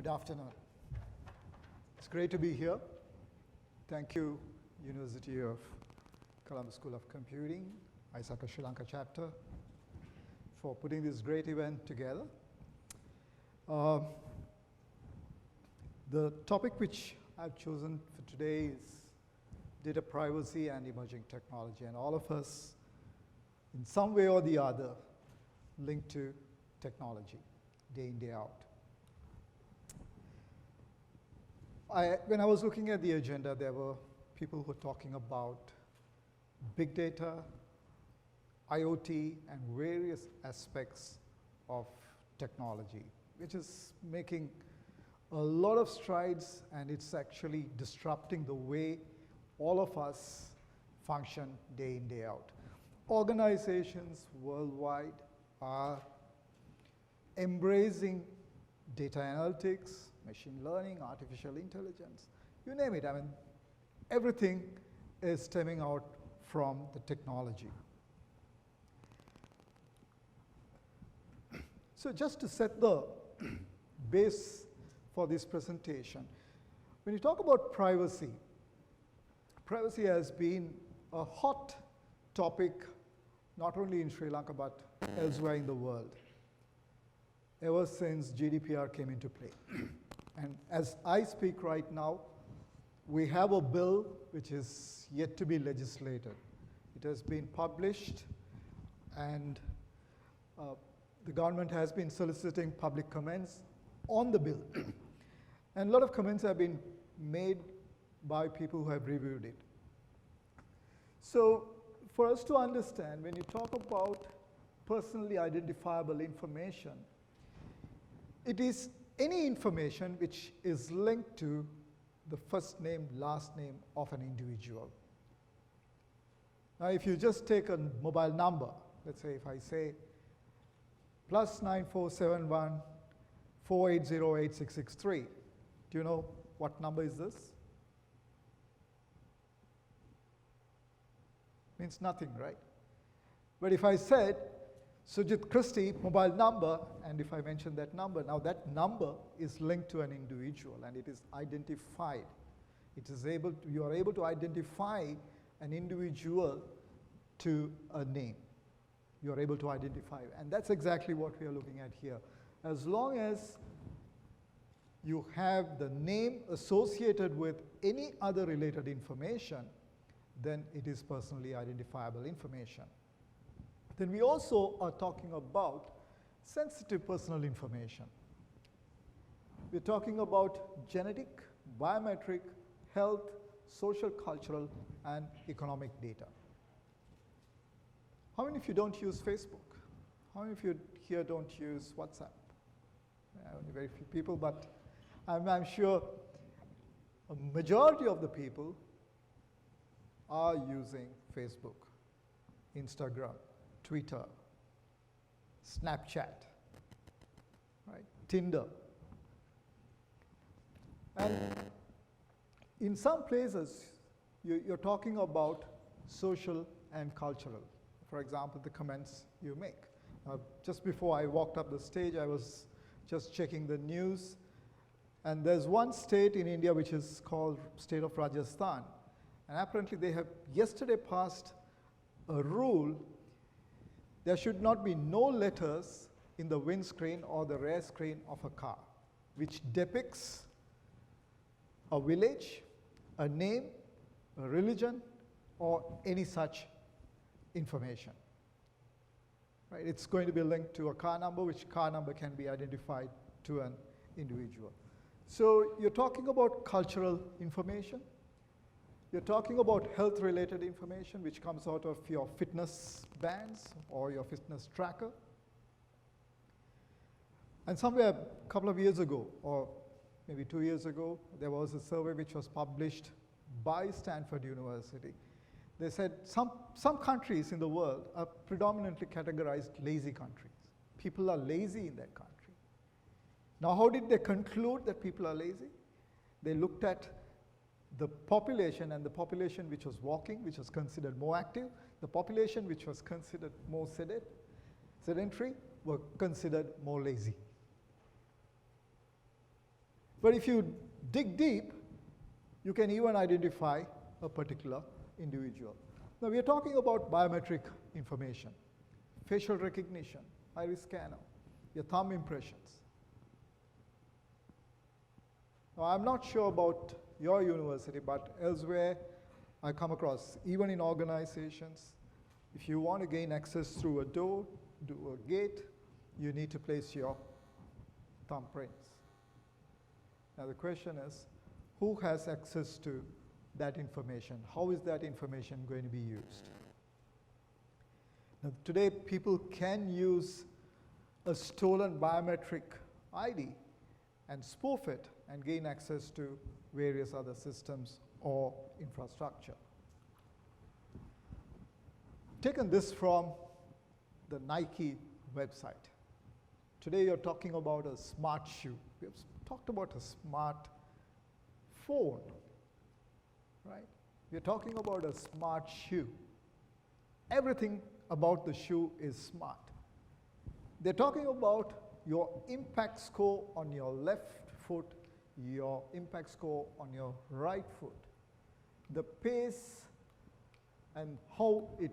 Good afternoon. It's great to be here. Thank you, University of Colombo School of Computing, ICTer Sri Lanka chapter, for putting this great event together. The topic which I've chosen for today is data privacy and emerging technology, and all of us, in some way or the other, linked to technology, day in, day out. When I was looking at the agenda, there were people who were talking about big data, IoT, and various aspects of technology, which is making a lot of strides, and it's actually disrupting the way all of us function day in, day out. Organizations worldwide are embracing data analytics, machine learning, artificial intelligence, you name it. I mean, everything is stemming out from the technology. So just to set the base for this presentation, when you talk about privacy, privacy has been a hot topic not only in Sri Lanka but elsewhere in the world ever since GDPR came into play. And as I speak right now, we have a bill which is yet to be legislated. It has been published, and the government has been soliciting public comments on the bill. And a lot of comments have been made by people who have reviewed it. So for us to understand, when you talk about personally identifiable information, it is any information which is linked to the first name, last name of an individual. Now, if you just take a mobile number, let's say if I say +9471 4808663, do you know what number is this? Means nothing, right? But if I said Sujit Christie mobile number, and if I mention that number, now that number is linked to an individual and it is identified. It is you are able to identify an individual to a name. You are able to identify, and that's exactly what we are looking at here. As long as you have the name associated with any other related information, then it is personally identifiable information. Then we also are talking about sensitive personal information. We're talking about genetic, biometric, health, social, cultural, and economic data. How many of you don't use Facebook? How many of you here don't use WhatsApp? Only very few people, but I'm sure a majority of the people are using Facebook, Instagram, Twitter, Snapchat, right? Tinder. And in some places, you're talking about social and cultural. For example, the comments you make. Just before I walked up the stage, I was just checking the news. And there's one state in India which is called state of Rajasthan. And apparently they have yesterday passed a rule. There should not be no letters in the windscreen or the rear screen of a car, which depicts a village, a name, a religion, or any such information. Right? It's going to be linked to a car number, which car number can be identified to an individual. So you're talking about cultural information. You're talking about health-related information, which comes out of your fitness bands or your fitness tracker. And somewhere a couple of years ago, or maybe 2 years ago, there was a survey which was published by Stanford University. They said some countries in the world are predominantly categorized lazy countries. People are lazy in that country. Now, how did they conclude that people are lazy? They looked at the population, and the population which was walking, which was considered more active, the population which was considered more sedentary, were considered more lazy. But if you dig deep, you can even identify a particular individual. Now, we are talking about biometric information, facial recognition, iris scanner, your thumb impressions. Now, I'm not sure about your university, but elsewhere I come across, even in organizations, if you want to gain access through a door, do a gate, you need to place your thumbprints. Now the question is, who has access to that information? How is that information going to be used? Now today people can use a stolen biometric ID and spoof it and gain access to various other systems or infrastructure. Taken this from the Nike website. Today you're talking about a smart shoe. We have talked about a smart phone, right? We're talking about a smart shoe. Everything about the shoe is smart. They're talking about your impact score on your left foot, your impact score on your right foot, the pace and how it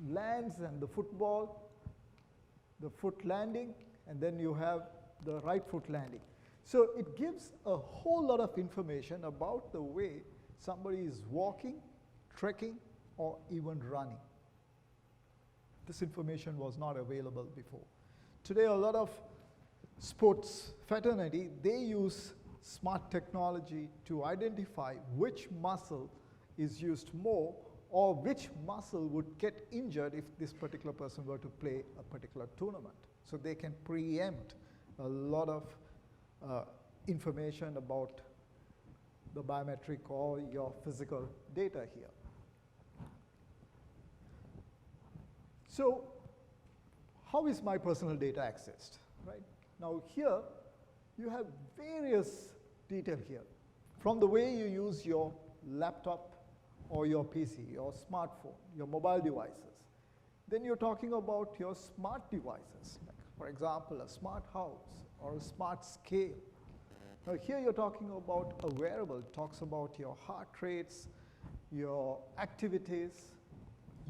lands and the football, the foot landing, and then you have the right foot landing. So it gives a whole lot of information about the way somebody is walking, trekking, or even running. This information was not available before. Today, a lot of sports fraternity, they use smart technology to identify which muscle is used more or which muscle would get injured if this particular person were to play a particular tournament. So they can preempt a lot of information about the biometric or your physical data here. So how is my personal data accessed, right? Now here, you have various detail here. From the way you use your laptop or your PC, your smartphone, your mobile devices. Then you're talking about your smart devices, like for example, a smart house or a smart scale. Now here you're talking about a wearable. It talks about your heart rates, your activities,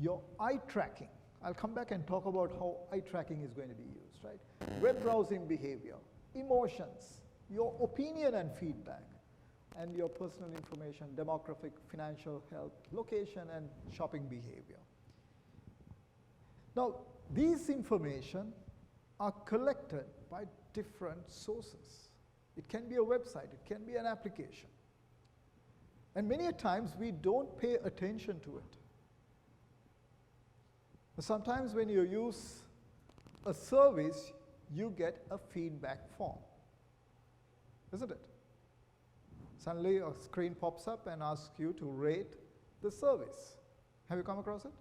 your eye tracking. I'll come back and talk about how eye tracking is going to be used, right? Web browsing behavior, emotions, your opinion and feedback, and your personal information, demographic, financial health, location, and shopping behavior. Now, these information are collected by different sources. It can be a website, it can be an application. And many a times we don't pay attention to it. Sometimes when you use a service, you get a feedback form, isn't it? Suddenly a screen pops up and asks you to rate the service. Have you come across it?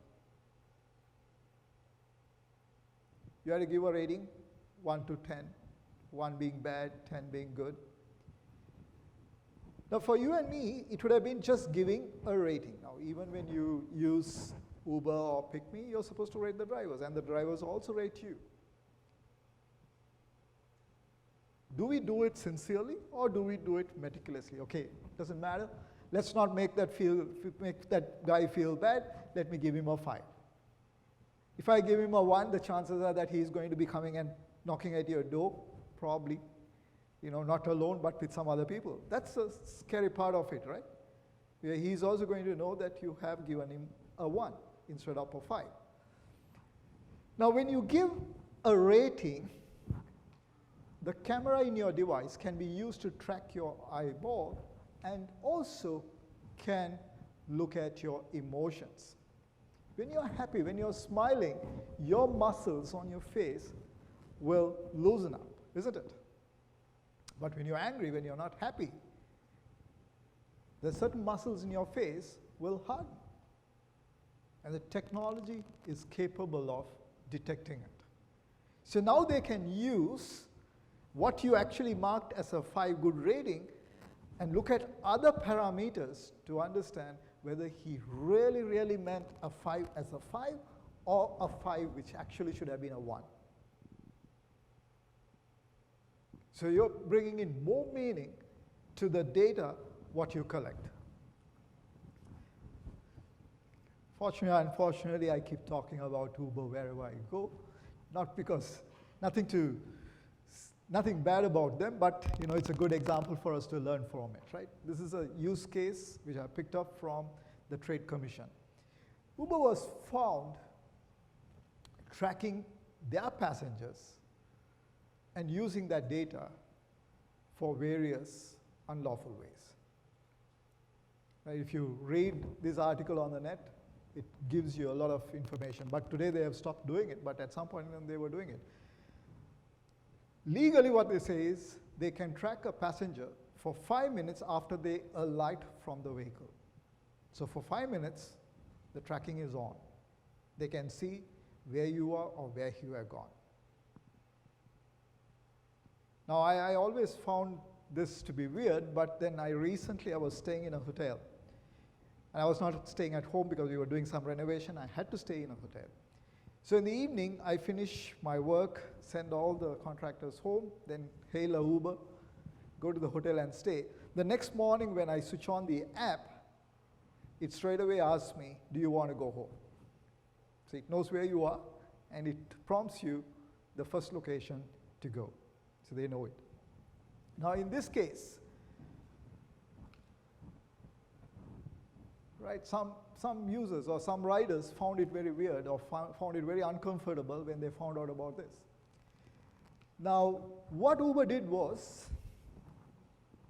You had to give a rating, 1 to 10, 1 being bad, 10 being good. Now for you and me, it would have been just giving a rating. Now even when you use Uber or PickMe, you're supposed to rate the drivers, and the drivers also rate you. Do we do it sincerely, or do we do it meticulously? Okay, doesn't matter. Let's not make that guy feel bad. Let me give him a 5. If I give him a 1, the chances are that he's going to be coming and knocking at your door, probably, not alone, but with some other people. That's a scary part of it, right? Where he's also going to know that you have given him a 1 instead of a 5. Now, when you give a rating, the camera in your device can be used to track your eyeball and also can look at your emotions. When you're happy, when you're smiling, your muscles on your face will loosen up, isn't it? But when you're angry, when you're not happy, the certain muscles in your face will harden. And the technology is capable of detecting it. So now they can use what you actually marked as a 5 good rating and look at other parameters to understand whether he really, really meant a 5 as a 5 or a 5 which actually should have been a 1. So you're bringing in more meaning to the data what you collect. Fortunately, unfortunately, I keep talking about Uber wherever I go, not because nothing bad about them, but it's a good example for us to learn from it, right? This is a use case which I picked up from the Trade Commission. Uber was found tracking their passengers and using that data for various unlawful ways. Right? If you read this article on the net, it gives you a lot of information. But today they have stopped doing it, but at some point they were doing it. Legally, what they say is they can track a passenger for 5 minutes after they alight from the vehicle. So for 5 minutes, the tracking is on. They can see where you are or where you have gone. Now, I always found this to be weird, but then I was staying in a hotel. And I was not staying at home because we were doing some renovation. I had to stay in a hotel. So in the evening, I finish my work, send all the contractors home, then hail a Uber, go to the hotel and stay. The next morning when I switch on the app, it straight away asks me, do you want to go home? So it knows where you are, and it prompts you the first location to go. So they know it. Now in this case, right, some users or some riders found it very weird or found it very uncomfortable when they found out about this. Now, what Uber did was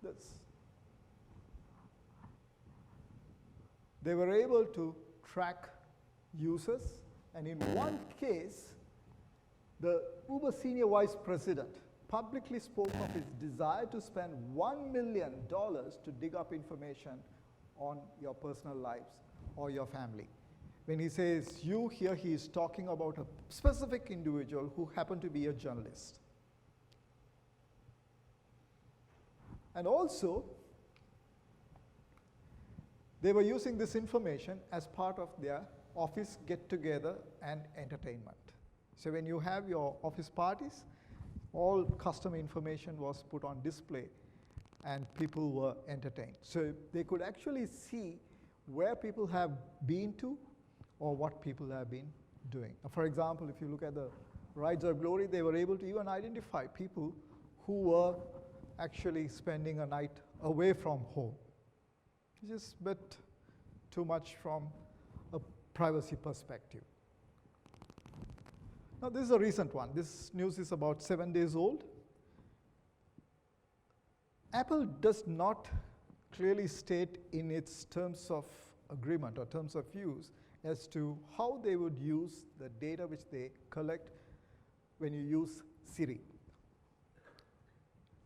this. They were able to track users, and in one case, the Uber senior vice president publicly spoke of his desire to spend $1 million to dig up information on your personal lives or your family. When he says you here, he is talking about a specific individual who happened to be a journalist. And also, they were using this information as part of their office get-together and entertainment. So when you have your office parties, all customer information was put on display and people were entertained. So they could actually see where people have been to or what people have been doing. For example, if you look at the Rides of Glory, they were able to even identify people who were actually spending a night away from home, which is a bit too much from a privacy perspective. Now, this is a recent one. This news is about 7 days old. Apple does not clearly state in its terms of agreement or terms of use as to how they would use the data which they collect when you use Siri.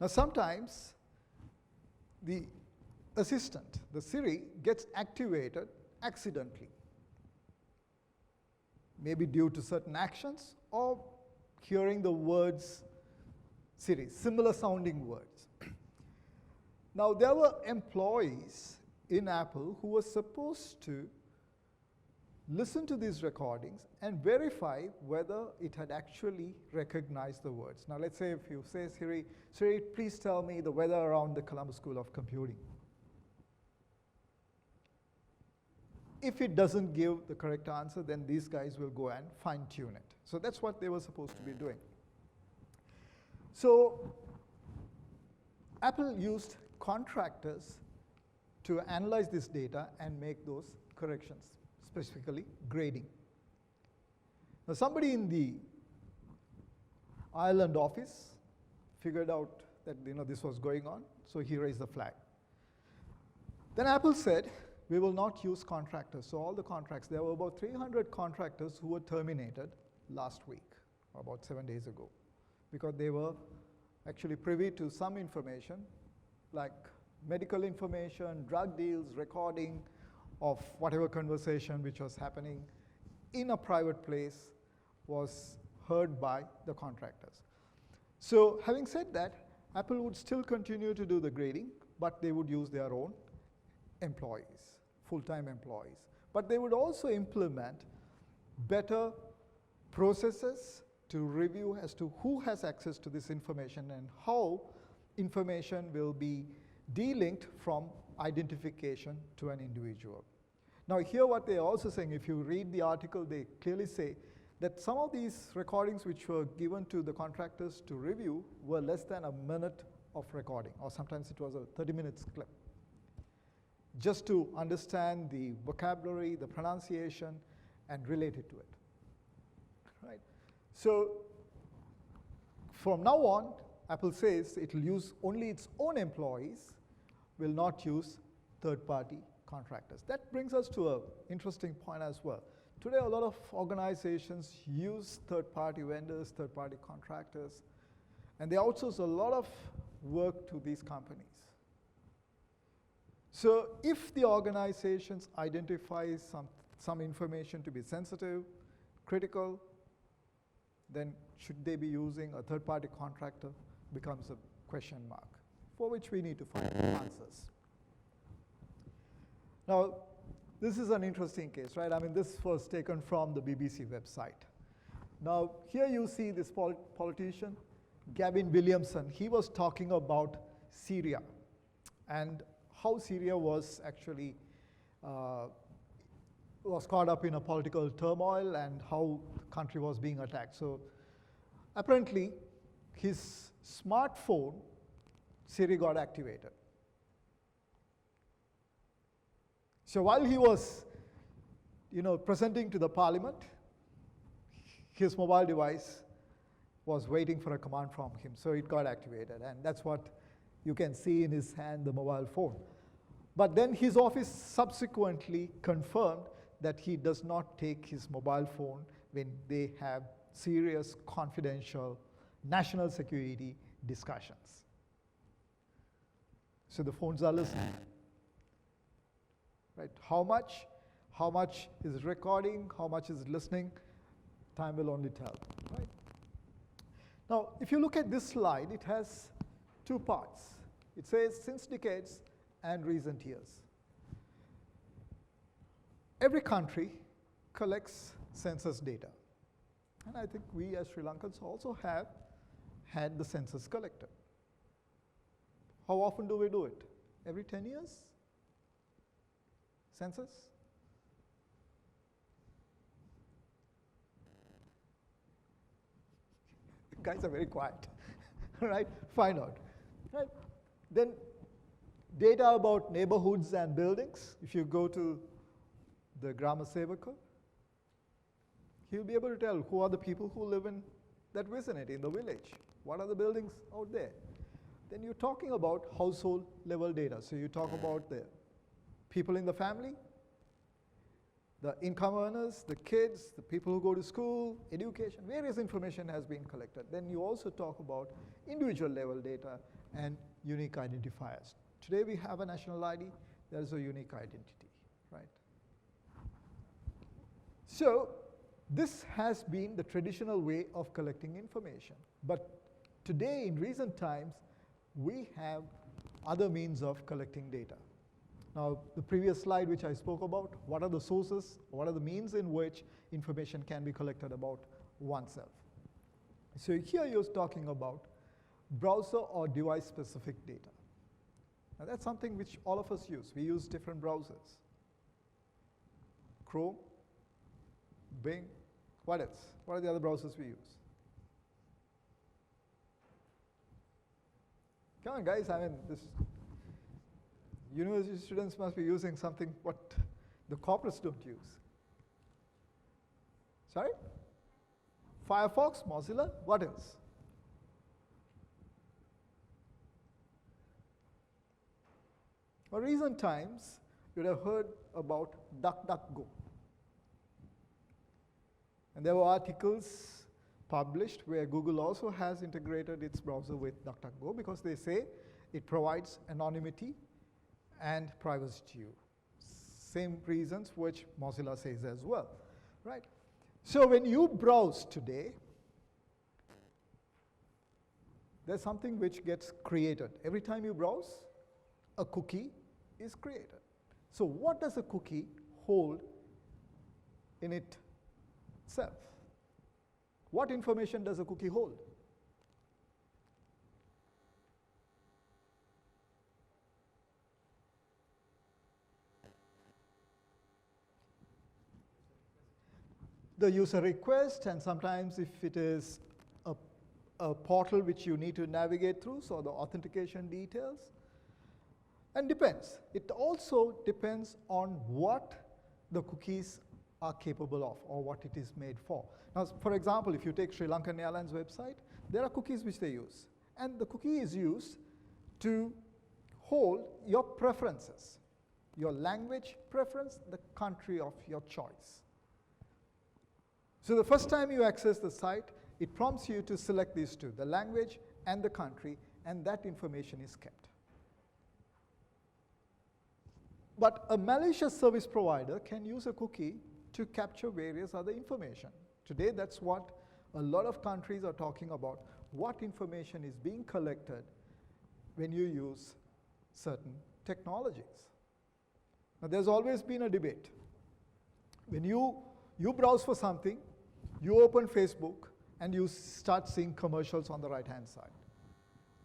Now, sometimes the assistant, the Siri, gets activated accidentally, maybe due to certain actions or hearing the words Siri, similar sounding words. Now, there were employees in Apple who were supposed to listen to these recordings and verify whether it had actually recognized the words. Now, let's say if you say, Siri, please tell me the weather around the Columbus School of Computing. If it doesn't give the correct answer, then these guys will go and fine-tune it. So that's what they were supposed to be doing. So Apple used contractors to analyze this data and make those corrections, specifically grading. Now, somebody in the Ireland office figured out that this was going on, so he raised the flag. Then Apple said, we will not use contractors. So all the contracts, there were about 300 contractors who were terminated last week, or about 7 days ago, because they were actually privy to some information, like medical information, drug deals, recording of whatever conversation which was happening in a private place was heard by the contractors. So having said that, Apple would still continue to do the grading, but they would use their own employees, full-time employees. But they would also implement better processes to review as to who has access to this information and how information will be de-linked from identification to an individual. Now here what they're also saying, if you read the article, they clearly say that some of these recordings which were given to the contractors to review were less than a minute of recording, or sometimes it was a 30 minutes clip, just to understand the vocabulary, the pronunciation, and relate it to it, right? So from now on, Apple says it will use only its own employees, will not use third-party contractors. That brings us to an interesting point as well. Today, a lot of organizations use third-party vendors, third-party contractors, and they outsource a lot of work to these companies. So if the organizations identify some information to be sensitive, critical, then should they be using a third-party contractor becomes a question mark, for which we need to find answers. Now, this is an interesting case, right? I mean, this was taken from the BBC website. Now, here you see this politician, Gavin Williamson. He was talking about Syria and how Syria was actually was caught up in a political turmoil and how the country was being attacked. So apparently, his smartphone, Siri, got activated. So while he was, presenting to the parliament, his mobile device was waiting for a command from him, so it got activated, and that's what you can see in his hand, the mobile phone. But then his office subsequently confirmed that he does not take his mobile phone when they have serious, confidential, national security discussions. So the phones are listening. Right? How much is recording, how much is listening, time will only tell. Right? Now, if you look at this slide, it has two parts. It says since decades and recent years. Every country collects census data. And I think we as Sri Lankans also have had the census collected. How often do we do it? Every 10 years? Census? Guys are very quiet, right? Find out, right? Then data about neighborhoods and buildings. If you go to the Grama Sevaka, he'll be able to tell who are the people who live in that vicinity, in the village. What are the buildings out there? Then you're talking about household level data. So you talk about the people in the family, the income earners, the kids, the people who go to school, education, various information has been collected. Then you also talk about individual level data and unique identifiers. Today we have a national ID, there is a unique identity, right? So this has been the traditional way of collecting information. But today, in recent times, we have other means of collecting data. Now, the previous slide which I spoke about, what are the sources, what are the means in which information can be collected about oneself? So here you're talking about browser or device-specific data. Now that's something which all of us use. We use different browsers. Chrome, Bing, what else? What are the other browsers we use? Come on, guys, I mean, this university students must be using something what the corporates don't use. Sorry? Firefox, Mozilla, what else? For recent times, you would have heard about DuckDuckGo. And there were articles published where Google also has integrated its browser with DuckDuckGo because they say it provides anonymity and privacy to you. Same reasons which Mozilla says as well, right? So when you browse today, there's something which gets created. Every time you browse, a cookie is created. So what does a cookie hold in itself? What information does a cookie hold? the user request, and sometimes if it is a portal which you need to navigate through, so the authentication details. And depends. It also depends on what the cookies are capable of or what it is made for. Now, for example, if you take Sri Lankan Airlines website, there are cookies which they use. And the cookie is used to hold your preferences, your language preference, the country of your choice. So the first time you access the site, it prompts you to select these two, the language and the country, and that information is kept. But a malicious service provider can use a cookie to capture various other information. Today, that's what a lot of countries are talking about, what information is being collected when you use certain technologies. Now, there's always been a debate. When you browse for something, you open Facebook, and you start seeing commercials on the right-hand side.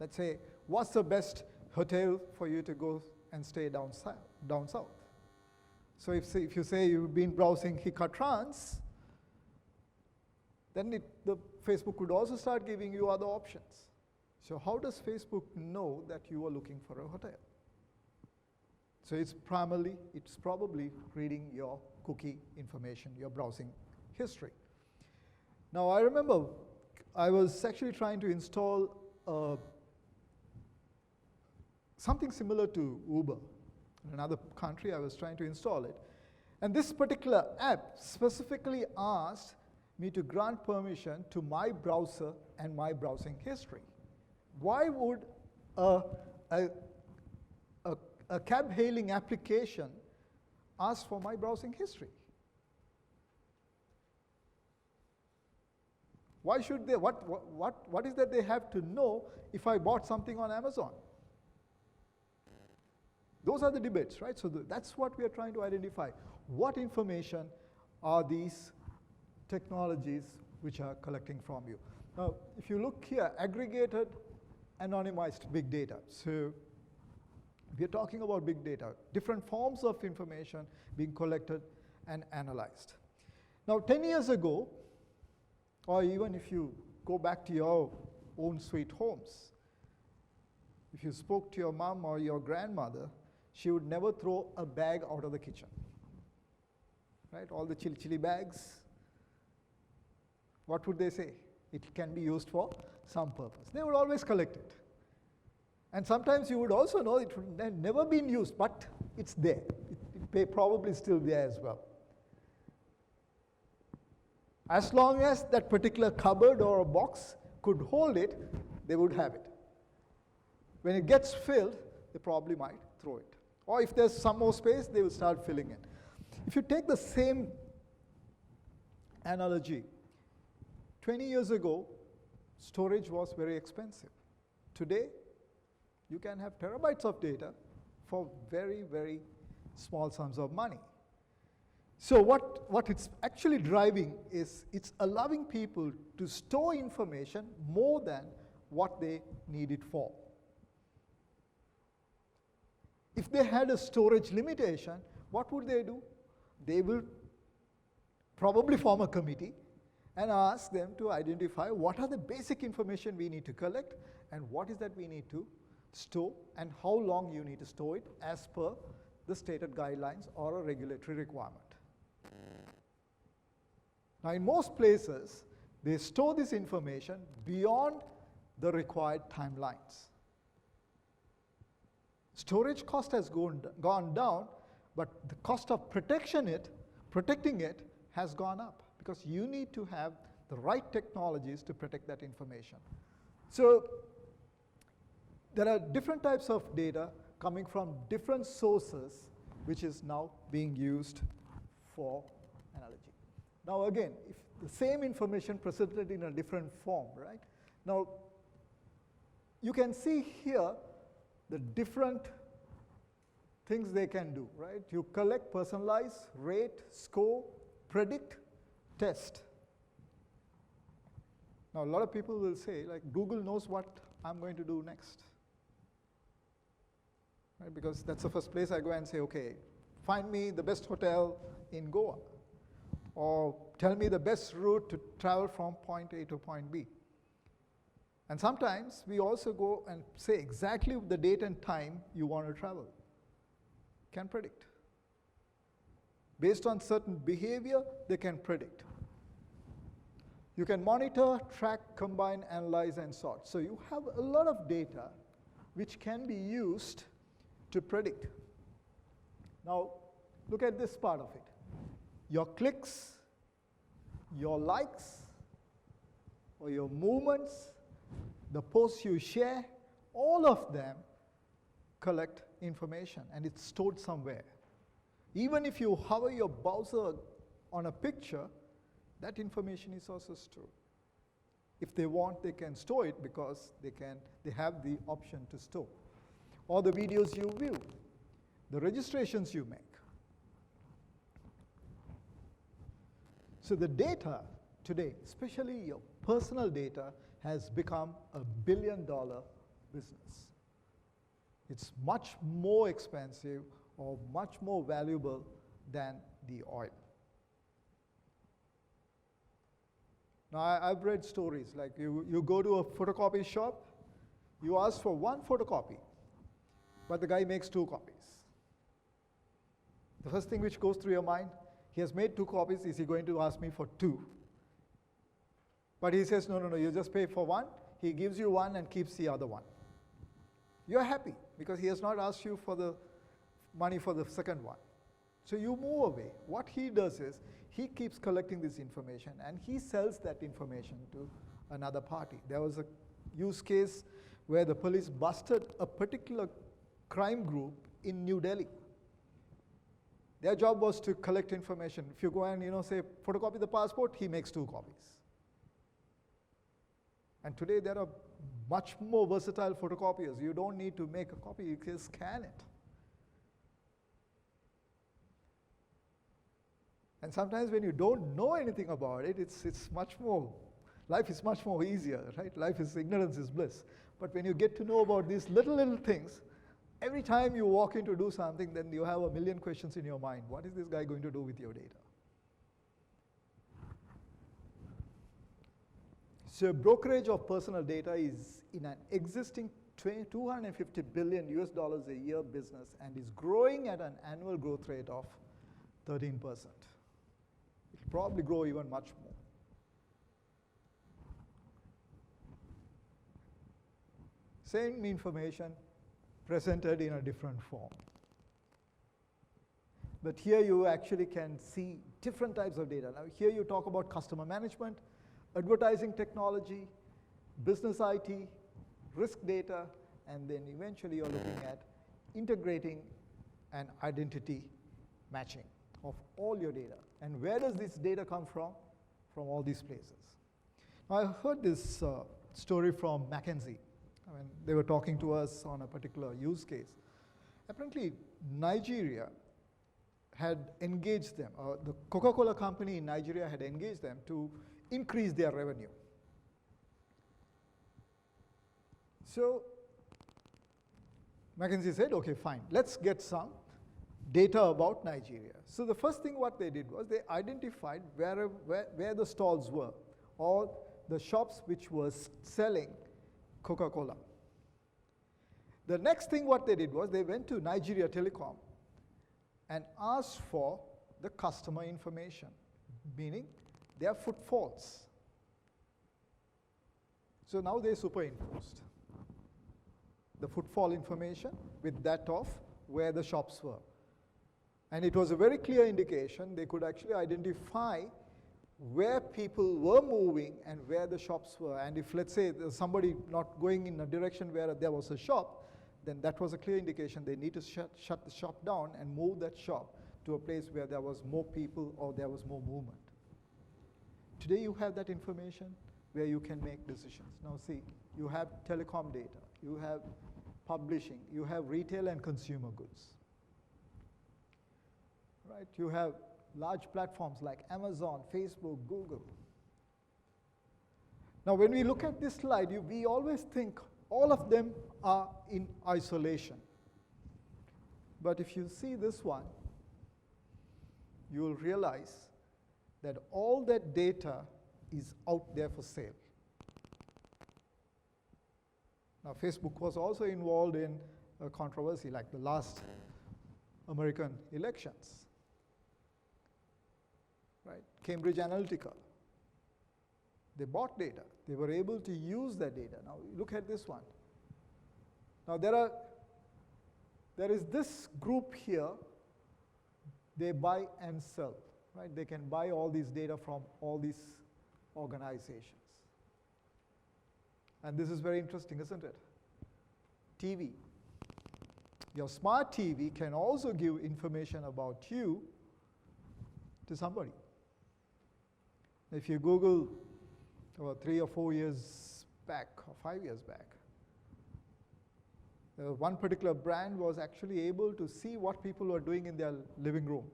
Let's say, what's the best hotel for you to go and stay down south? So if you say you've been browsing Hikatrans, then the Facebook could also start giving you other options. So how does Facebook know that you are looking for a hotel? So it's probably reading your cookie information, your browsing history. Now, I remember I was actually trying to install something similar to Uber. In another country, I was trying to install it. And this particular app specifically asked me to grant permission to my browser and my browsing history. Why would a cab hailing application ask for my browsing history? Why should they? What is that they have to know if I bought something on Amazon? Those are the debates, right? So that's what we are trying to identify. What information are these technologies which are collecting from you? Now, if you look here, aggregated, anonymized big data. So we are talking about big data, different forms of information being collected and analyzed. Now, 10 years ago, or even if you go back to your own sweet homes, if you spoke to your mom or your grandmother, she would never throw a bag out of the kitchen. Right? All the chili bags, what would they say? It can be used for some purpose. They would always collect it. And sometimes you would also know it would have never been used, but it's there. It probably still there as well. As long as that particular cupboard or a box could hold it, they would have it. When it gets filled, they probably might throw it. Or if there's some more space, they will start filling it. If you take the same analogy, 20 years ago, storage was very expensive. Today, you can have terabytes of data for very, very small sums of money. So what it's actually driving is it's allowing people to store information more than what they need it for. If they had a storage limitation, what would they do? They will probably form a committee and ask them to identify what are the basic information we need to collect and what is that we need to store and how long you need to store it as per the stated guidelines or a regulatory requirement. Now, in most places, they store this information beyond the required timelines. Storage cost has gone down, but the cost of protecting it has gone up because you need to have the right technologies to protect that information. So there are different types of data coming from different sources, which is now being used for analogy. Now again, if the same information presented in a different form, right? Now, you can see here the different things they can do, right? You collect, personalize, rate, score, predict, test. Now, a lot of people will say, like, Google knows what I'm going to do next. Right? Because that's the first place I go and say, okay, find me the best hotel in Goa. Or tell me the best route to travel from point A to point B. And sometimes we also go and say exactly the date and time you want to travel. Can predict. Based on certain behavior, they can predict. You can monitor, track, combine, analyze, and sort. So you have a lot of data which can be used to predict. Now, look at this part of it. Your clicks, your likes, or your movements, the posts you share, all of them collect information, and it's stored somewhere. Even if you hover your browser on a picture, that information is also stored. If they want, they can store it because they have the option to store. Or the videos you view, the registrations you make. So the data today, especially your personal data, has become a billion-dollar business. It's much more expensive or much more valuable than the oil. Now, I've read stories like you go to a photocopy shop, you ask for one photocopy, but the guy makes 2 copies. The first thing which goes through your mind, he has made 2 copies, is he going to ask me for 2? But he says, no, you just pay for 1, he gives you 1 and keeps the other 1. You're happy because he has not asked you for the money for the second one. So you move away. What he does is, he keeps collecting this information and he sells that information to another party. There was a use case where the police busted a particular crime group in New Delhi. Their job was to collect information. If you go and say, photocopy the passport, he makes 2 copies. And today there are much more versatile photocopiers. You don't need to make a copy, you can scan it. And sometimes when you don't know anything about it, it's much more, life is much more easier, right? Ignorance is bliss. But when you get to know about these little things, every time you walk in to do something, then you have a million questions in your mind. What is this guy going to do with your data? So brokerage of personal data is in an existing $250 billion a year business and is growing at an annual growth rate of 13%. It'll probably grow even much more. Same information presented in a different form. But here you actually can see different types of data. Now here you talk about customer management, advertising technology, business IT, risk data, and then eventually you're looking at integrating an identity matching of all your data. And where does this data come from? From all these places. Now, I heard this story from McKinsey. They were talking to us on a particular use case. Apparently, Nigeria had engaged them, the Coca-Cola company in Nigeria had engaged them to increase their revenue. So McKinsey said, okay, fine, let's get some data about Nigeria. So the first thing what they did was they identified where the stalls were, or the shops which was selling Coca-Cola. The next thing what they did was they went to Nigeria Telecom and asked for the customer information, meaning their footfalls. So now they superimposed the footfall information with that of where the shops were. And it was a very clear indication. They could actually identify where people were moving and where the shops were. And if, let's say, there's somebody not going in a direction where there was a shop, then that was a clear indication they need to shut the shop down and move that shop to a place where there was more people or there was more movement. Today you have that information where you can make decisions. Now see, you have telecom data, you have publishing, you have retail and consumer goods. Right? You have large platforms like Amazon, Facebook, Google. Now when we look at this slide, we always think all of them are in isolation. But if you see this one, you will realize that all that data is out there for sale. Now, Facebook was also involved in a controversy like the last American elections, right? Cambridge Analytica. They bought data. They were able to use that data. Now, look at this one. Now, there is this group here. They buy and sell, right? They can buy all these data from all these organizations. And this is very interesting, isn't it? TV. Your smart TV can also give information about you to somebody. If you Google about 3 or 4 years back, or 5 years back, one particular brand was actually able to see what people were doing in their living room.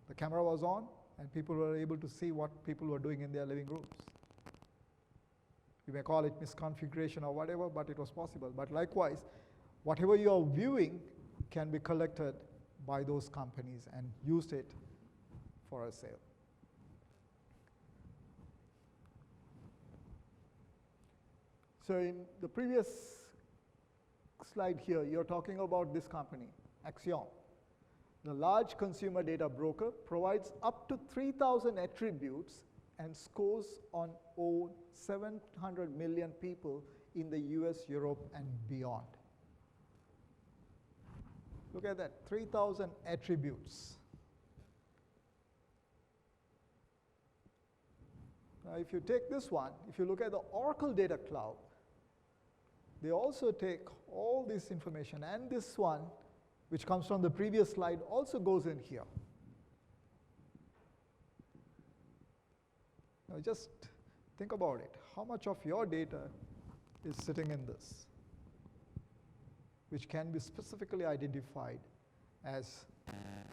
The camera was on, and people were able to see what people were doing in their living rooms. You may call it misconfiguration or whatever, but it was possible. But likewise, whatever you are viewing can be collected by those companies and used it for a sale. So in the previous slide here, you're talking about this company, Axiom. The large consumer data broker provides up to 3,000 attributes and scores on over 700 million people in the US, Europe, and beyond. Look at that, 3,000 attributes. Now, if you take this one, if you look at the Oracle Data Cloud, they also take all this information, and this one, which comes from the previous slide, also goes in here. Now just think about it. How much of your data is sitting in this, which can be specifically identified as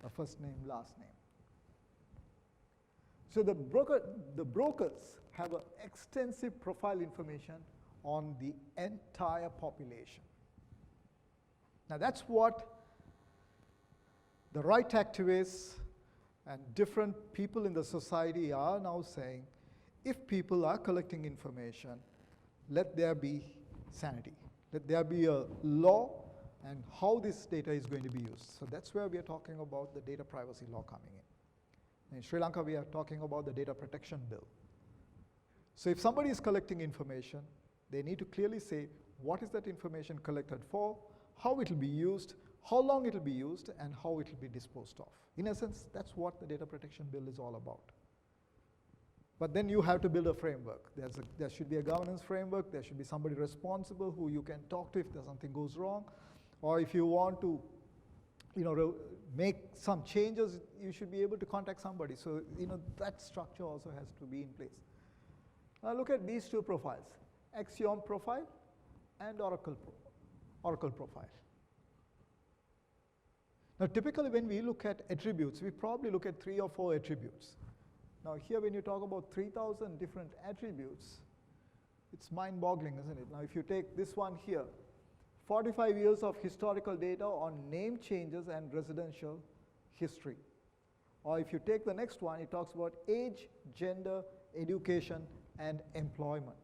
a first name, last name? So the brokers have an extensive profile information on the entire population. Now that's what the right activists and different people in the society are now saying. If people are collecting information, let there be sanity. Let there be a law and how this data is going to be used. So that's where we are talking about the data privacy law coming in. In Sri Lanka, we are talking about the data protection bill. So if somebody is collecting information, they need to clearly say what is that information collected for, how it will be used, how long it will be used, and how it will be disposed of. In essence, that's what the data protection bill is all about. But then you have to build a framework. There should be a governance framework. There should be somebody responsible who you can talk to if something goes wrong. Or if you want to make some changes, you should be able to contact somebody. So that structure also has to be in place. Now look at these two profiles, Axiom profile and Oracle profile. Now typically when we look at attributes, we probably look at 3 or 4 attributes. Now here when you talk about 3,000 different attributes, it's mind-boggling, isn't it? Now if you take this one here, 45 years of historical data on name changes and residential history. Or if you take the next one, it talks about age, gender, education, and employment.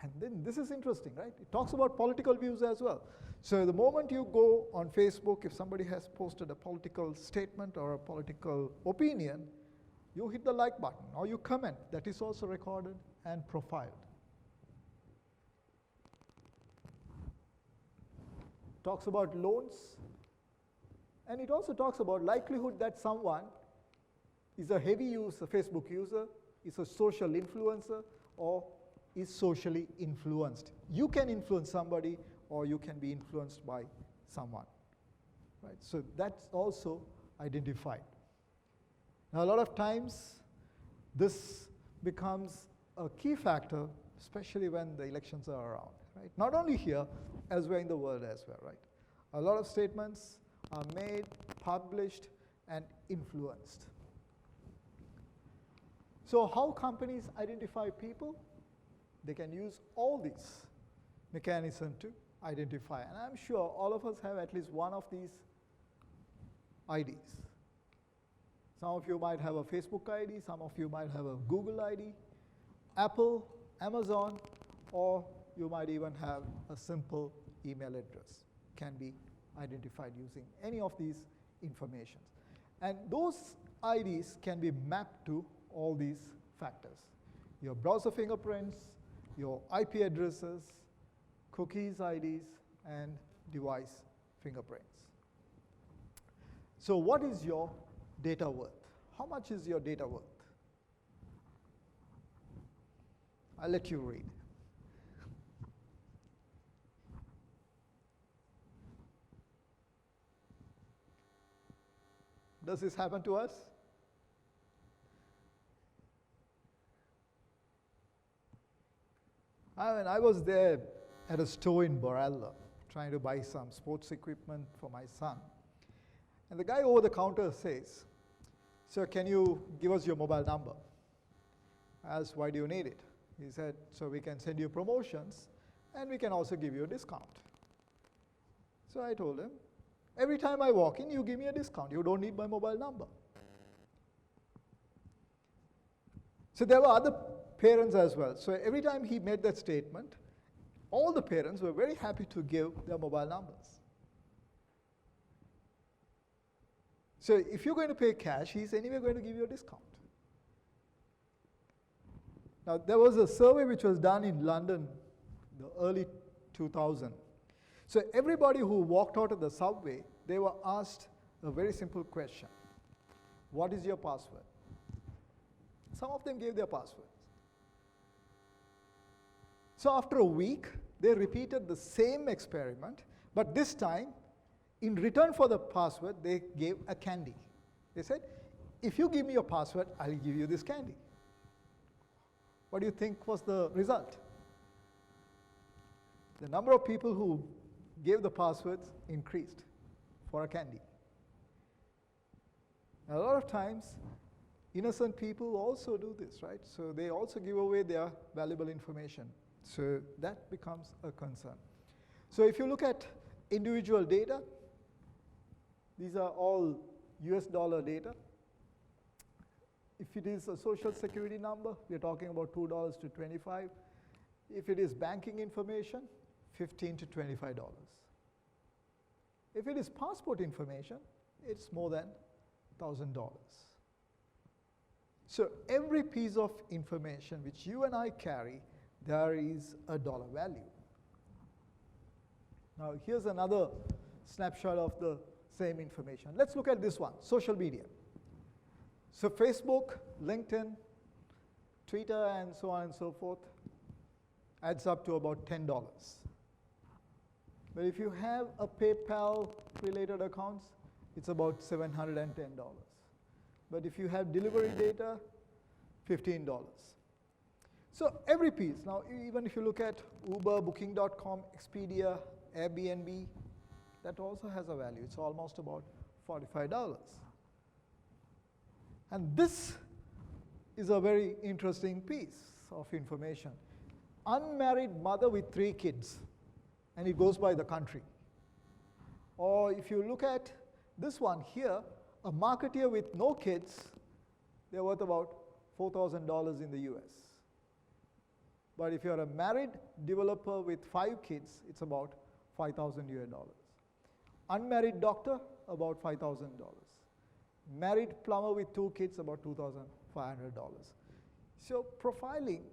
And then this is interesting, right? It talks about political views as well. So the moment you go on Facebook, if somebody has posted a political statement or a political opinion, you hit the like button or you comment. That is also recorded and profiled. Talks about loans, and it also talks about likelihood that someone is a heavy user, Facebook user, is a social influencer, or is socially influenced. You can influence somebody, or you can be influenced by someone, right? So that's also identified. Now, a lot of times, this becomes a key factor, especially when the elections are around, right? Not only here, elsewhere in the world as well, right? A lot of statements are made, published, and influenced. So how companies identify people? They can use all these mechanisms to identify. And I'm sure all of us have at least one of these IDs. Some of you might have a Facebook ID, some of you might have a Google ID, Apple, Amazon, or you might even have a simple email address. Can be identified using any of these informations. And those IDs can be mapped to all these factors. Your browser fingerprints, your IP addresses, cookies IDs, and device fingerprints. So what is your data worth? How much is your data worth? I'll let you read. Does this happen to us? I was there at a store in Borella trying to buy some sports equipment for my son. And the guy over the counter says, "Sir, can you give us your mobile number?" I asked, "Why do you need it?" He said, "So we can send you promotions and we can also give you a discount." So I told him, "Every time I walk in, you give me a discount. You don't need my mobile number." So there were other parents as well. So every time he made that statement, all the parents were very happy to give their mobile numbers. So if you're going to pay cash, he's anyway going to give you a discount. Now, there was a survey which was done in London, the early 2000s. So everybody who walked out of the subway, they were asked a very simple question. What is your password? Some of them gave their passwords. So after a week, they repeated the same experiment, but this time, in return for the password, they gave a candy. They said, "If you give me your password, I'll give you this candy." What do you think was the result? The number of people who gave the passwords increased for a candy. A lot of times, innocent people also do this, right? So they also give away their valuable information. So that becomes a concern. So if you look at individual data, these are all US dollar data. If it is a social security number, we're talking about $2 to $25. If it is banking information, $15 to $25. If it is passport information, it's more than $1,000. So every piece of information which you and I carry, there is a dollar value. Now here's another snapshot of the same information. Let's look at this one, social media. So Facebook, LinkedIn, Twitter, and so on and so forth adds up to about $10. But if you have a PayPal-related accounts, it's about $710. But if you have delivery data, $15. So every piece, now even if you look at Uber, Booking.com, Expedia, Airbnb, that also has a value. It's almost about $45. And this is a very interesting piece of information. Unmarried mother with 3 kids, and it goes by the country. Or if you look at this one here, a marketeer with no kids, they're worth about $4,000 in the US. But if you're a married developer with 5 kids, it's about $5,000 US. Unmarried doctor, about $5,000. Married plumber with 2 kids, about $2,500. So profiling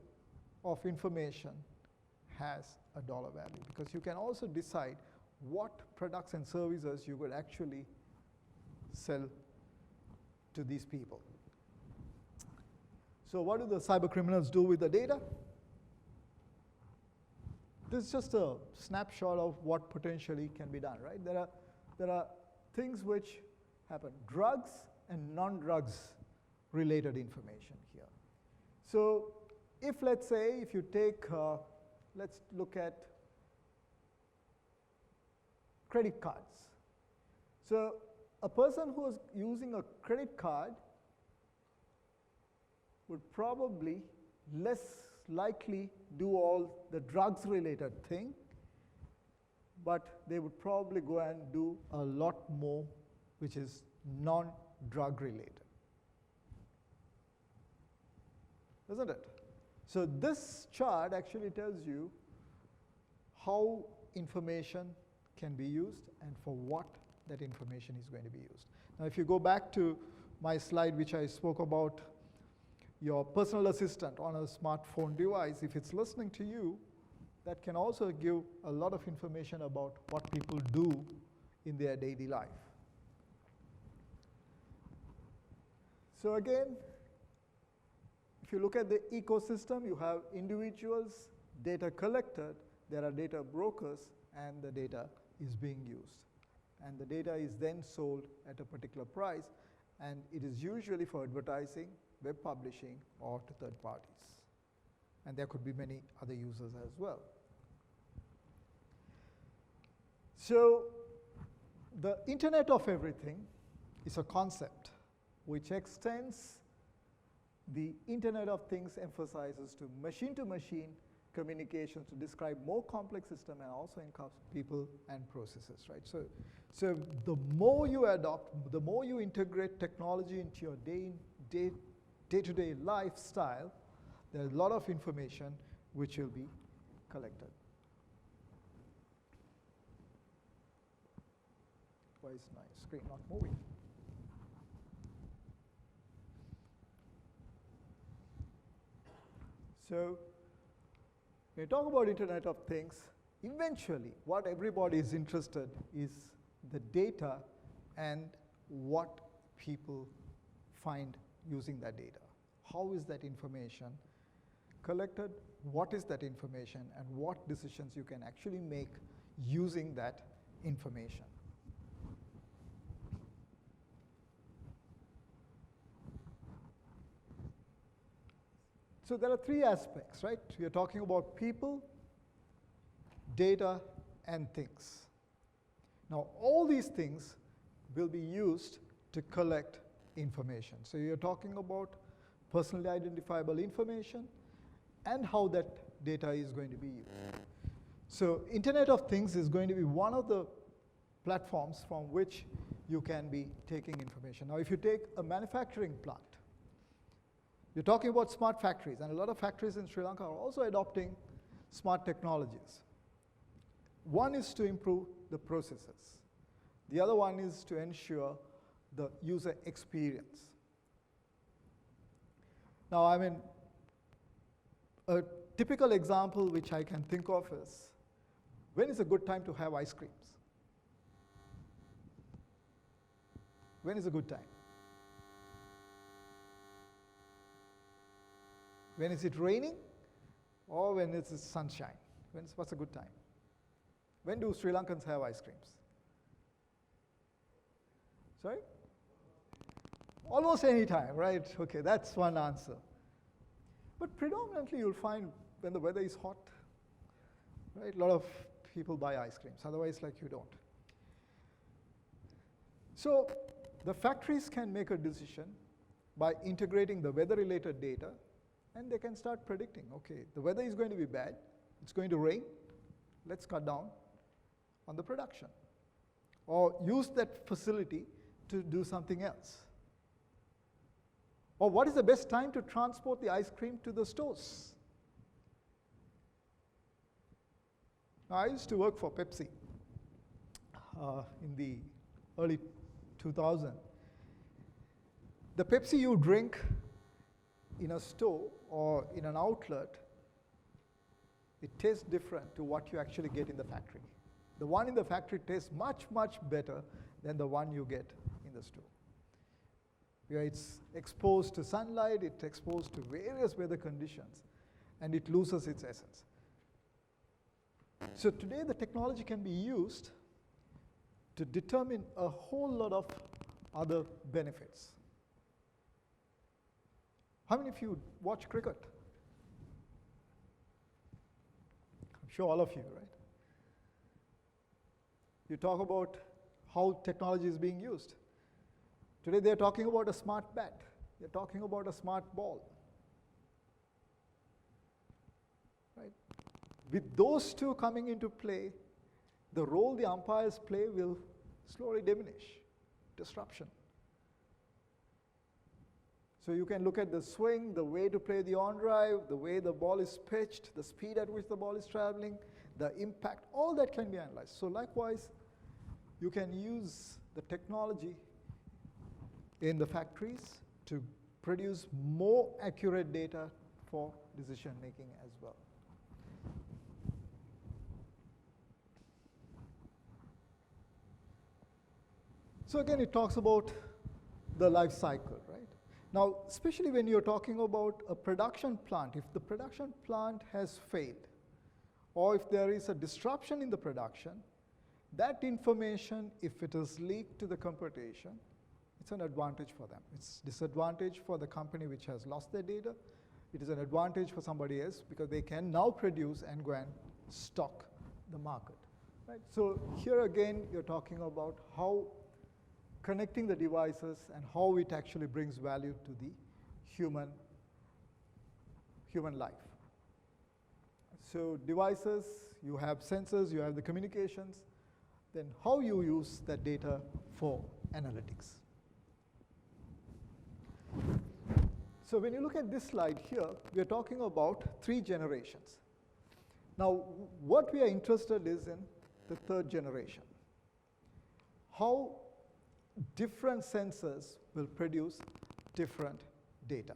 of information has a dollar value because you can also decide what products and services you could actually sell to these people. So what do the cyber criminals do with the data? This is just a snapshot of what potentially can be done, right? There are things which happen, drugs and non-drugs related information here. So if let's say, if you take, let's look at credit cards. So a person who is using a credit card would probably less likely do all the drugs related thing, but they would probably go and do a lot more which is non-drug related. isn't it? So this chart actually tells you how information can be used and for what that information is going to be used. Now, if you go back to my slide, which I spoke about, your personal assistant on a smartphone device, if it's listening to you, that can also give a lot of information about what people do in their daily life. So again, if you look at the ecosystem, you have individuals, data collected, there are data brokers, and the data is being used. And the data is then sold at a particular price, and it is usually for advertising, web publishing, or to third parties. And there could be many other users as well. So the Internet of Everything is a concept which extends the Internet of Things, emphasizes to machine communications to describe more complex system and also encompass people and processes, right? So the more you adopt, the more you integrate technology into your day-to-day lifestyle, there's a lot of information which will be collected. Why is my screen not moving? So when you talk about Internet of Things, eventually what everybody is interested is the data and what people find using that data. How is that information collected? What is that information? And what decisions you can actually make using that information? So there are three aspects, right? We are talking about people, data, and things. Now, all these things will be used to collect information. So you're talking about personally identifiable information and how that data is going to be used. So Internet of Things is going to be one of the platforms from which you can be taking information. Now, if you take a manufacturing plant, you're talking about smart factories, and a lot of factories in Sri Lanka are also adopting smart technologies. One is to improve the processes. The other one is to ensure the user experience. Now, I mean, a typical example which I can think of is, when is a good time to have ice creams? When is a good time? When is it raining or when it's sunshine? What's a good time? When do Sri Lankans have ice creams? Sorry? Almost any time, right? Okay, that's one answer. But predominantly you'll find when the weather is hot, right? A lot of people buy ice creams, otherwise like you don't. So the factories can make a decision by integrating the weather-related data, and they can start predicting, okay, the weather is going to be bad, it's going to rain, let's cut down on the production. Or use that facility to do something else. Or what is the best time to transport the ice cream to the stores? Now, I used to work for Pepsi in the early 2000s. The Pepsi you drink in a store or in an outlet, it tastes different to what you actually get in the factory. The one in the factory tastes much, much better than the one you get in the store. Where it's exposed to sunlight, it's exposed to various weather conditions, and it loses its essence. So today the technology can be used to determine a whole lot of other benefits. How many of you watch cricket? I'm sure all of you, right? You talk about how technology is being used. Today they're talking about a smart bat. They're talking about a smart ball. Right? With those two coming into play, the role the umpires play will slowly diminish. Disruption. So you can look at the swing, the way to play the on-drive, the way the ball is pitched, the speed at which the ball is traveling, the impact, all that can be analyzed. So likewise, you can use the technology in the factories to produce more accurate data for decision making as well. So again, it talks about the life cycle, right? Now, especially when you're talking about a production plant, if the production plant has failed, or if there is a disruption in the production, that information, if it is leaked to the computation, it's an advantage for them. It's disadvantage for the company which has lost their data. It is an advantage for somebody else because they can now produce and go and stock the market, right? So here again, you're talking about how connecting the devices and how it actually brings value to the human life. So devices, you have sensors, you have the communications, then how you use that data for analytics. So when you look at this slide here, we are talking about 3 generations. Now, what we are interested is in the 3rd generation. How different sensors will produce different data.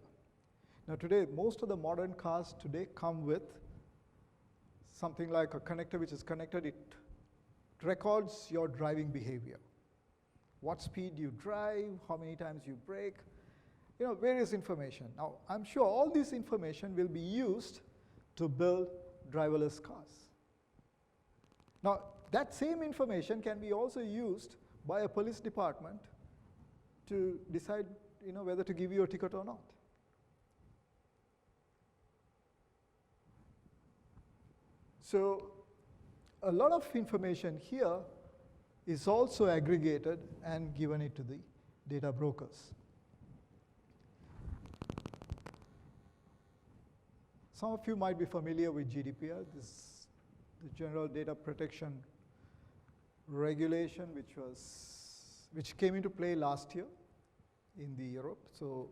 Now today, most of the modern cars today come with something like a connector which is connected. It records your driving behavior. What speed you drive, how many times you brake, various information. Now, I'm sure all this information will be used to build driverless cars. Now, that same information can be also used by a police department to decide, whether to give you a ticket or not. So a lot of information here is also aggregated and given it to the data brokers. Some of you might be familiar with GDPR. This is the General Data Protection Regulation, which came into play last year in Europe. So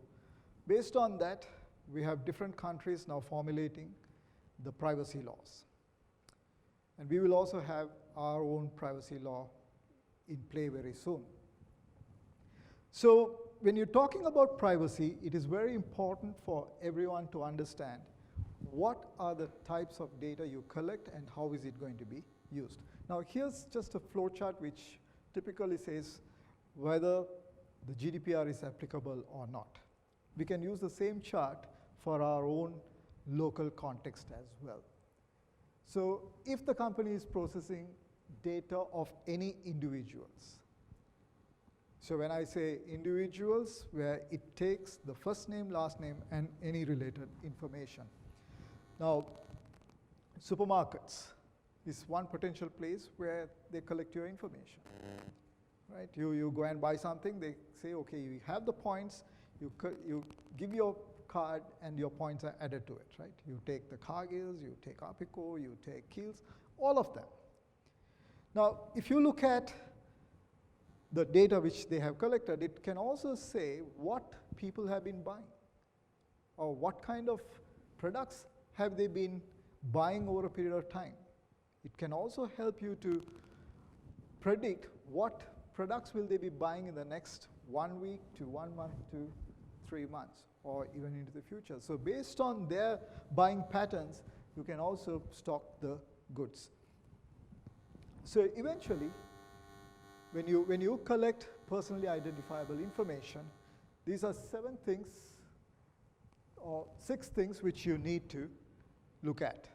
based on that, we have different countries now formulating the privacy laws. And we will also have our own privacy law in play very soon. So when you're talking about privacy, it is very important for everyone to understand what are the types of data you collect and how is it going to be used. Now here's just a flow chart which typically says whether the GDPR is applicable or not. We can use the same chart for our own local context as well. So if the company is processing data of any individuals, so when I say individuals, where it takes the first name, last name, and any related information. Now, supermarkets is one potential place where they collect your information, right? You go and buy something, they say, okay, you have the points, you give your card and your points are added to it, right? You take the Cargills, you take Apico, you take Keels, all of them. Now, if you look at the data which they have collected, it can also say what people have been buying or what kind of products have they been buying over a period of time. It can also help you to predict what products will they be buying in the next 1 week to 1 month to 3 months or even into the future. So based on their buying patterns, you can also stock the goods. So eventually, when you collect personally identifiable information, these are 7 things or 6 things which you need to look at.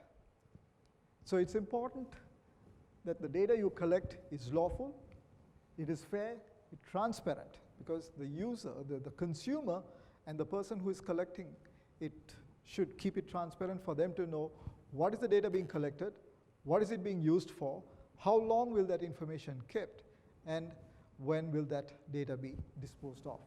So it's important that the data you collect is lawful, it is fair, it's transparent, because the user, the consumer, and the person who is collecting it should keep it transparent for them to know what is the data being collected, what is it being used for, how long will that information kept, and when will that data be disposed of.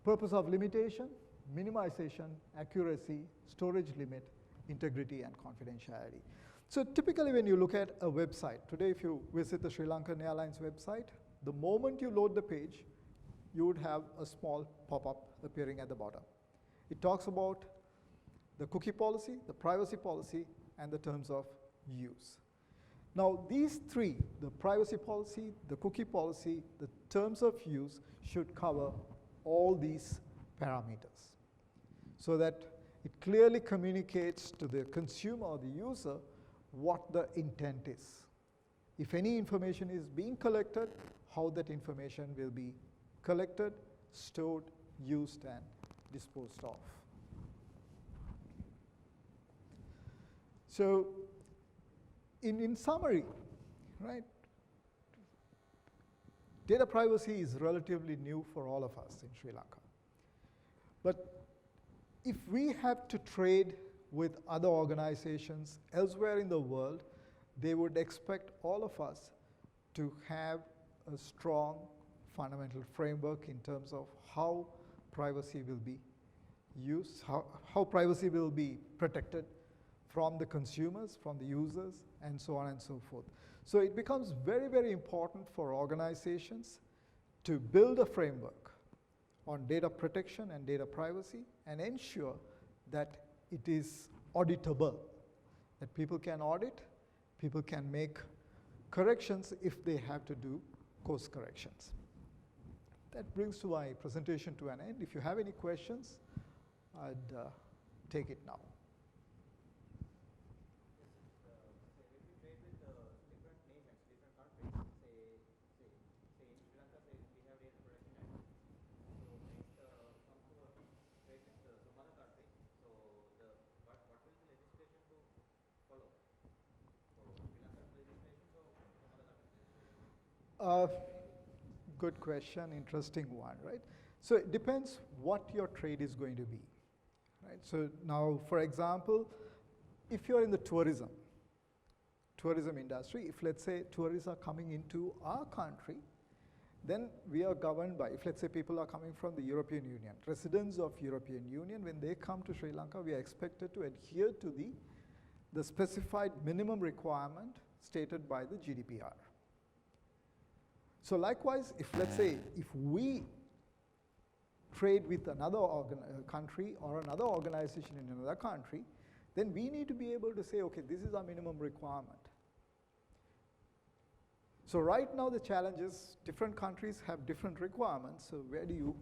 Purpose of limitation, minimization, accuracy, storage limit, integrity, and confidentiality. So typically when you look at a website, today if you visit the Sri Lankan Airlines website, the moment you load the page, you would have a small pop-up appearing at the bottom. It talks about the cookie policy, the privacy policy, and the terms of use. Now, these three, the privacy policy, the cookie policy, the terms of use, should cover all these parameters so that it clearly communicates to the consumer or the user what the intent is. If any information is being collected, how that information will be collected, stored, used, and disposed of. So, in summary, right, data privacy is relatively new for all of us in Sri Lanka. But if we have to trade with other organizations elsewhere in the world, they would expect all of us to have a strong fundamental framework in terms of how privacy will be used, how privacy will be protected from the consumers, from the users, and so on and so forth. So it becomes very, very important for organizations to build a framework on data protection and data privacy and ensure that it is auditable, that people can audit, people can make corrections if they have to do course corrections. That brings to my presentation to an end. If you have any questions, I'd take it now. Good question, interesting one, right? So it depends what your trade is going to be, right? So now, for example, if you're in the tourism industry, if let's say tourists are coming into our country, then we are governed by, if let's say people are coming from the European Union, residents of European Union, when they come to Sri Lanka, we are expected to adhere to the specified minimum requirement stated by the GDPR. So likewise, if let's say, if we trade with another country or another organization in another country, then we need to be able to say, okay, this is our minimum requirement. So right now the challenge is different countries have different requirements, so where do you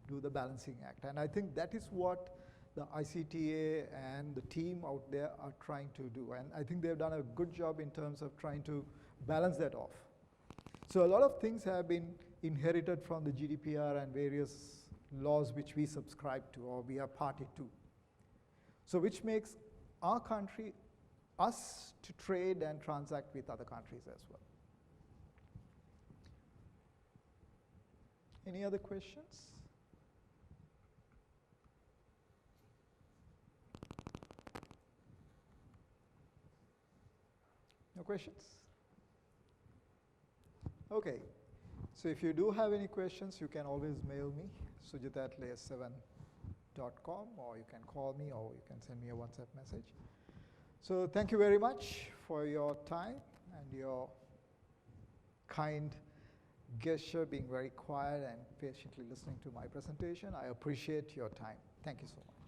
do the balancing act? And I think that is what the ICTer and the team out there are trying to do. And I think they've done a good job in terms of trying to balance that off. So a lot of things have been inherited from the GDPR and various laws which we subscribe to or we are party to. So which makes our country, us to trade and transact with other countries as well. Any other questions? No questions? Okay, so if you do have any questions, you can always mail me, sujit@layer7.com, or you can call me, or you can send me a WhatsApp message. So thank you very much for your time and your kind gesture, being very quiet and patiently listening to my presentation. I appreciate your time. Thank you so much.